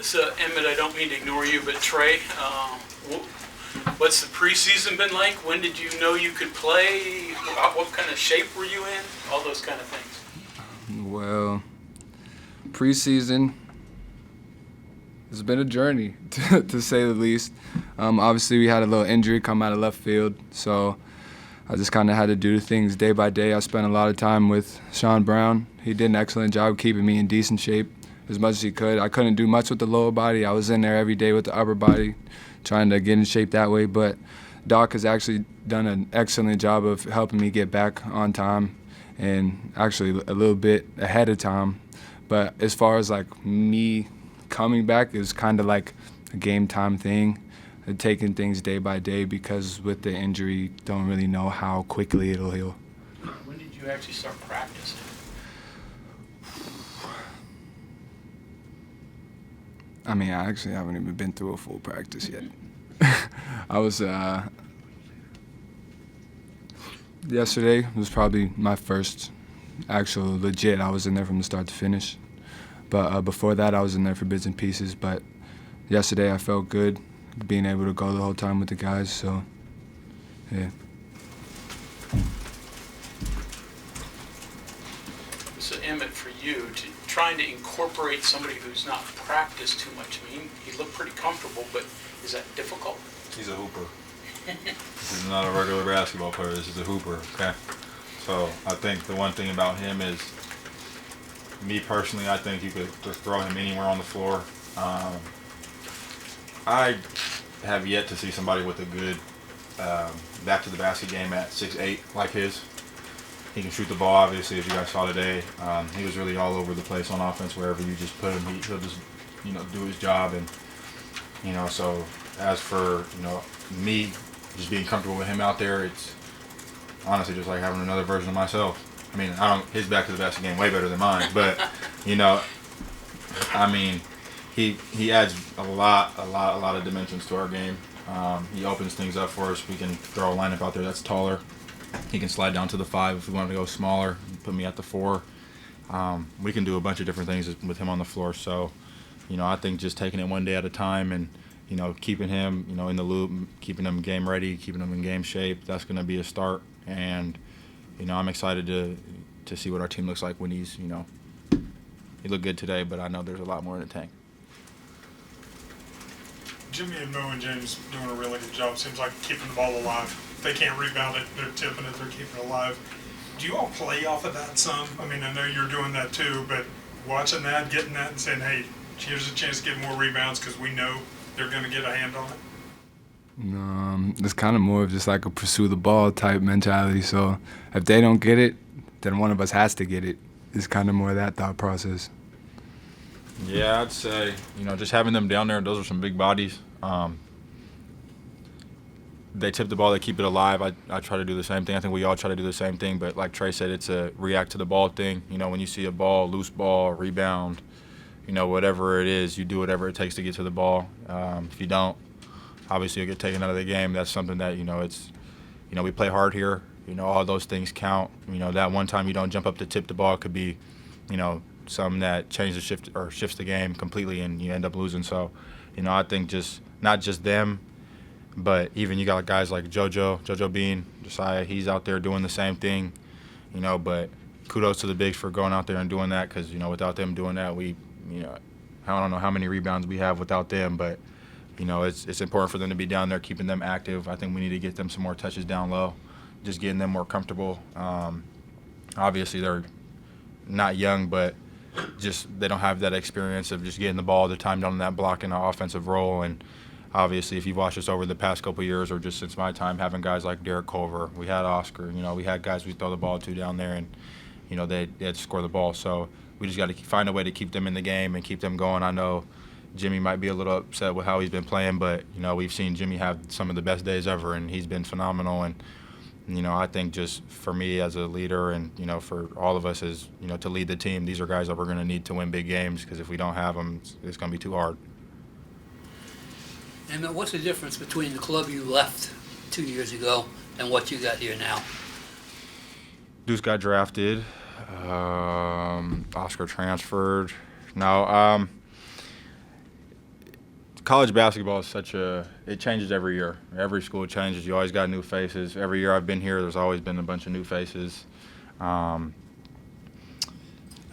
So, Emmitt, I don't mean to ignore you, but Trey, what's the preseason been like? When did you know you could play? What kind of shape were you in? All those kind of things. Well, preseason has been a journey, to say the least. Obviously, we had a little injury come out of left field, so I just kind of had to do things day by day. I spent a lot of time with Sean Brown. He did an excellent job keeping me in decent shape as much as he could. I couldn't do much with the lower body. I was in there every day with the upper body, trying to get in shape that way. But Doc has actually done an excellent job of helping me get back on time and actually a little bit ahead of time. But as far as like me coming back, is kind of like a game time thing, taking things day by day, because with the injury, don't really know how quickly it'll heal. When did you actually start practicing? I mean, I actually haven't even been through a full practice yet. I was, yesterday was probably my first actual legit. I was in there from the start to finish. But before that, I was in there for bits and pieces. But yesterday, I felt good being able to go the whole time with the guys. So, yeah. So, Emmitt, for you, trying to incorporate somebody who's not practiced too much, I mean, he looked pretty comfortable, but is that difficult? He's a hooper. This is not a regular basketball player. This is a hooper, okay? So I think the one thing about him is, me personally, I think you could just throw him anywhere on the floor. I have yet to see somebody with a good back to the basket game at 6'8" like his. He can shoot the ball, obviously, as you guys saw today. He was really all over the place on offense. Wherever you just put him, he'll just, do his job. And, so as for, me just being comfortable with him out there, it's honestly just like having another version of myself. I mean, his back to the basket game way better than mine, but, I mean, he adds a lot of dimensions to our game. He opens things up for us. We can throw a lineup out there that's taller. He can slide down to the 5 if we wanted to go smaller, put me at the 4. We can do a bunch of different things with him on the floor. So, I think just taking it one day at a time and, keeping him, in the loop, keeping him game ready, keeping him in game shape, that's going to be a start. And, I'm excited to see what our team looks like when he looked good today, but I know there's a lot more in the tank. Jimmy and Mo and James doing a really good job. Seems like keeping the ball alive. If they can't rebound it, they're tipping it, they're keeping it alive. Do you all play off of that some? I mean, I know you're doing that too, but watching that, getting that, and saying, hey, here's a chance to get more rebounds because we know they're going to get a hand on it? It's kind of more of just like a pursue the ball type mentality. So if they don't get it, then one of us has to get it. It's kind of more that thought process. Yeah, I'd say, just having them down there, those are some big bodies. They tip the ball, they keep it alive. I try to do the same thing. I think we all try to do the same thing, but like Trey said, it's a react to the ball thing. When you see a ball, loose ball, rebound, whatever it is, you do whatever it takes to get to the ball. If you don't, obviously you'll get taken out of the game. That's something that, it's, we play hard here. All those things count. That one time you don't jump up to tip the ball could be, something that changes shifts the game completely and you end up losing. So, I think just not just them, but even you got guys like JoJo Bean, Josiah, he's out there doing the same thing, but kudos to the bigs for going out there and doing that because, without them doing that, I don't know how many rebounds we have without them, but, it's important for them to be down there, keeping them active. I think we need to get them some more touches down low, just getting them more comfortable. Obviously, they're not young, but just they don't have that experience of just getting the ball all the time down in that block in an offensive role. And obviously, if you've watched us over the past couple of years or just since my time, having guys like Derek Culver, we had Oscar, we had guys we throw the ball to down there and, they had to score the ball. So we just got to find a way to keep them in the game and keep them going. I know Jimmy might be a little upset with how he's been playing, but, we've seen Jimmy have some of the best days ever, and he's been phenomenal. And, I think just for me as a leader and, for all of us as, to lead the team, these are guys that we're going to need to win big games because if we don't have them, it's going to be too hard. And what's the difference between the club you left 2 years ago and what you got here now? Deuce got drafted. Oscar transferred. No, college basketball is it changes every year. Every school changes. You always got new faces. Every year I've been here, there's always been a bunch of new faces. I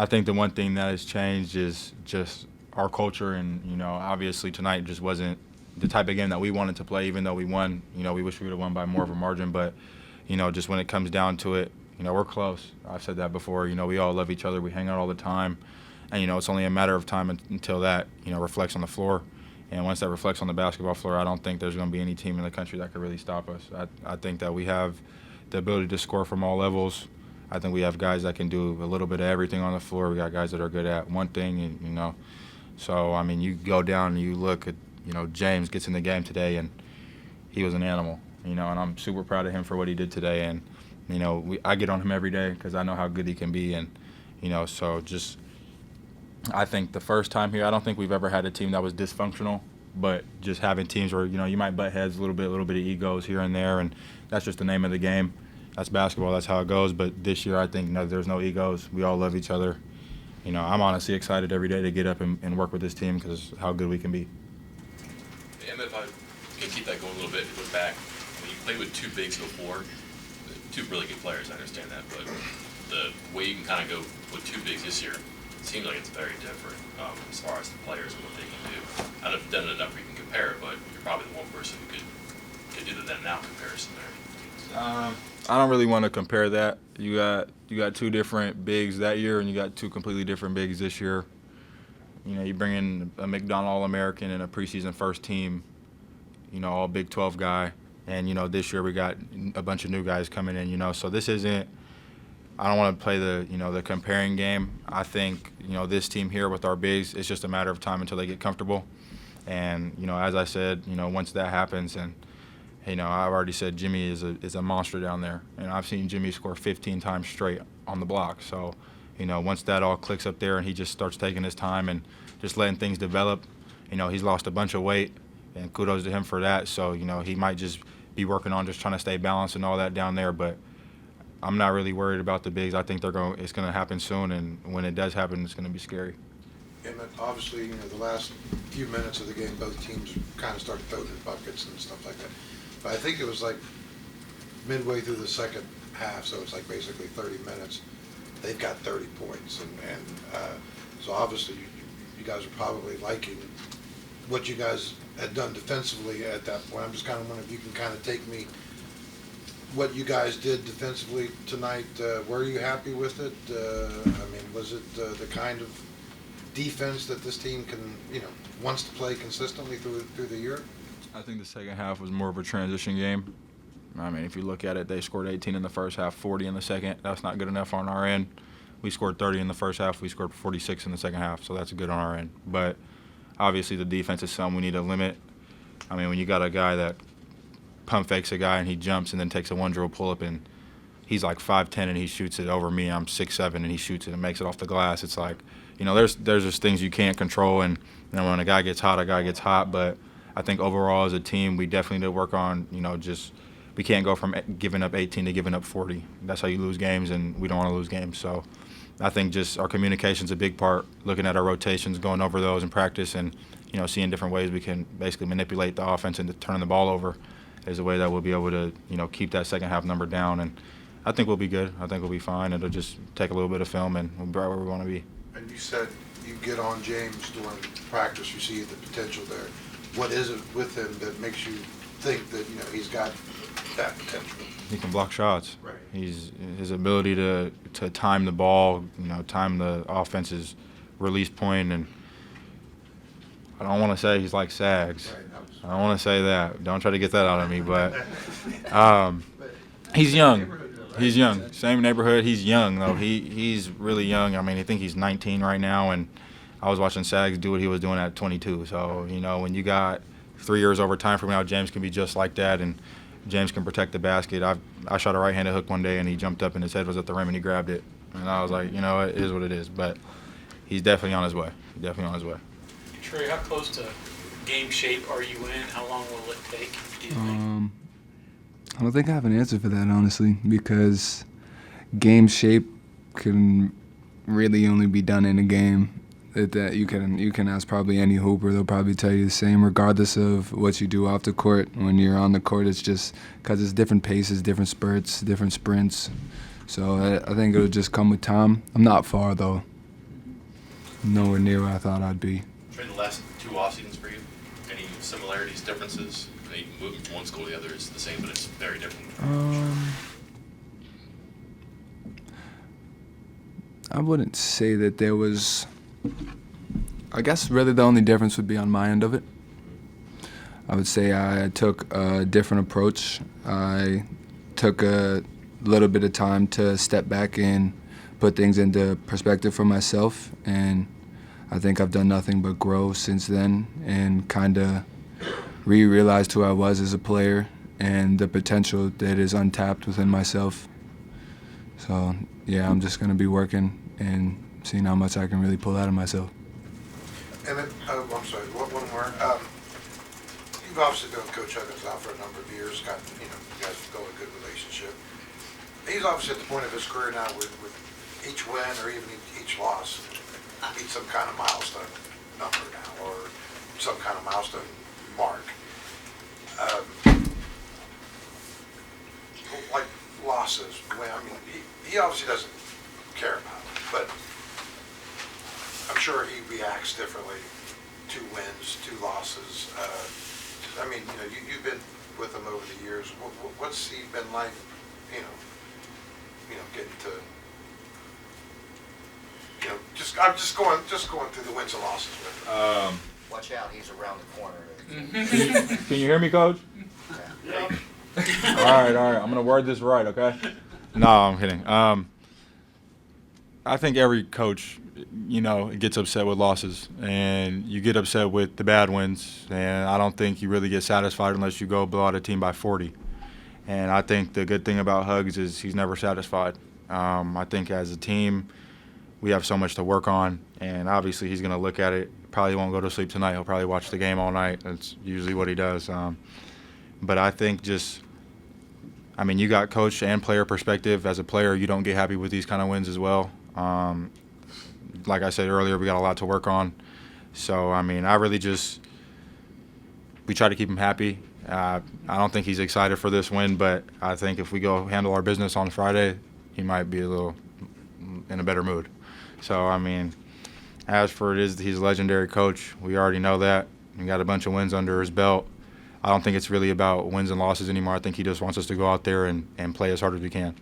think the one thing that has changed is just our culture, and, obviously tonight just wasn't the type of game that we wanted to play, even though we won. We wish we would have won by more of a margin, but, just when it comes down to it, we're close. I've said that before. We all love each other. We hang out all the time. And, it's only a matter of time until that, reflects on the floor. And once that reflects on the basketball floor, I don't think there's going to be any team in the country that could really stop us. I think that we have the ability to score from all levels. I think we have guys that can do a little bit of everything on the floor. We got guys that are good at one thing, and, So, you go down and you look at, James gets in the game today, and he was an animal, and I'm super proud of him for what he did today. And, I get on him every day because I know how good he can be. And, so just – I think the first time here, I don't think we've ever had a team that was dysfunctional, but just having teams where, you might butt heads a little bit of egos here and there, and that's just the name of the game. That's basketball. That's how it goes. But this year, I think there's no egos. We all love each other. I'm honestly excited every day to get up and work with this team because how good we can be. Emmitt, if I can keep that going a little bit, look back, when you played with two bigs before, two really good players, I understand that, but the way you can kind of go with two bigs this year, seems like it's very different as far as the players and what they can do. I don't know if you've done it enough where you can compare it, but you're probably the one person who could do the then now comparison there. I don't really want to compare that. You got two different bigs that year, and you got two completely different bigs this year. You bring in a McDonald All-American and a preseason first team, all Big 12 guy, and this year we got a bunch of new guys coming in. So this isn't. I don't want to play the comparing game. I think, this team here with our bigs, it's just a matter of time until they get comfortable. And, as I said, once that happens, and, I've already said Jimmy is a monster down there. And I've seen Jimmy score 15 times straight on the block. So, once that all clicks up there and he just starts taking his time and just letting things develop, he's lost a bunch of weight, and kudos to him for that. So, he might just be working on just trying to stay balanced and all that down there. But I'm not really worried about the bigs. I think it's going to happen soon, and when it does happen, it's going to be scary. And obviously, the last few minutes of the game, both teams kind of started throwing buckets and stuff like that. But I think it was like midway through the second half, so it's like basically 30 minutes. They've got 30 points, and so obviously you guys are probably liking what you guys had done defensively at that point. I'm just kind of wondering if you can kind of take me. What you guys did defensively tonight, were you happy with it? Was it the kind of defense that this team can, wants to play consistently through the year? I think the second half was more of a transition game. If you look at it, they scored 18 in the first half, 40 in the second. That's not good enough on our end. We scored 30 in the first half. We scored 46 in the second half, so that's good on our end. But obviously the defense is something we need to limit. When you got a guy that pump fakes a guy and he jumps and then takes a one-dribble pull-up and he's like 5'10" and he shoots it over me. I'm 6'7" and he shoots it and makes it off the glass. It's like, there's just things you can't control. And when a guy gets hot, But I think overall as a team, we definitely need to work on, we can't go from giving up 18 to giving up 40. That's how you lose games, and we don't want to lose games. So I think just our communication's a big part, looking at our rotations, going over those in practice, and, seeing different ways we can basically manipulate the offense into turning the ball over is a way that we'll be able to, keep that second half number down. And I think we'll be good. I think we'll be fine. It'll just take a little bit of film, and we'll be right where we want to be. And you said you get on James during practice. You see the potential there. What is it with him that makes you think that, he's got that potential? He can block shots. Right. His ability to time the ball, time the offense's release point, and I don't want to say he's like Sags. Right. I don't want to say that. Don't try to get that out of me. But he's young. He's young. Same neighborhood. He's young, though. He's really young. I think he's 19 right now, and I was watching Sags do what he was doing at 22. So, when you got 3 years over time from now, James can be just like that, and James can protect the basket. I shot a right-handed hook one day, and he jumped up, and his head was at the rim, and he grabbed it. And I was like, it is what it is. But he's definitely on his way. Trey, how close to game shape are you in? How long will it take, do you think? I don't think I have an answer for that, honestly, because game shape can really only be done in a game. That you can ask probably any hooper. They'll probably tell you the same, regardless of what you do off the court. When you're on the court, it's just because it's different paces, different spurts, different sprints. So I think it'll just come with time. I'm not far though. Nowhere near where I thought I'd be. During the last 2 off seasons for you, any similarities, differences? I mean, moving from one school to the other is the same, but it's very different. I wouldn't say that there was. I guess really the only difference would be on my end of it. I would say I took a different approach. I took a little bit of time to step back and put things into perspective for myself, and I think I've done nothing but grow since then and kind of realized who I was as a player and the potential that is untapped within myself. So yeah, I'm just going to be working and seeing how much I can really pull out of myself. Emmitt, I'm sorry, one more. You've obviously been with Coach Huggins now for a number of years, you guys have built a good relationship. He's obviously at the point of his career now with each win or even each loss meet some kind of milestone number now or some kind of milestone mark. Like losses, he obviously doesn't care about it, but I'm sure he reacts differently. 2 wins, 2 losses. You've been with him over the years. What's he been like? Getting to. I'm just going through the wins and losses with him. Watch out, he's around the corner. Can you hear me, Coach? Yeah. All right. I'm gonna word this right, okay? No, I'm kidding. I think every coach, gets upset with losses, and you get upset with the bad wins, and I don't think you really get satisfied unless you go blow out a team by 40. And I think the good thing about Hugs is he's never satisfied. I think as a team, we have so much to work on, and obviously he's going to look at it. Probably won't go to sleep tonight. He'll probably watch the game all night. That's usually what he does. But I think you got coach and player perspective. As a player, you don't get happy with these kind of wins as well. Like I said earlier, we got a lot to work on. So, we try to keep him happy. I don't think he's excited for this win, but I think if we go handle our business on Friday, he might be a little in a better mood. So, as for he's a legendary coach. We already know that. We got a bunch of wins under his belt. I don't think it's really about wins and losses anymore. I think he just wants us to go out there and play as hard as we can.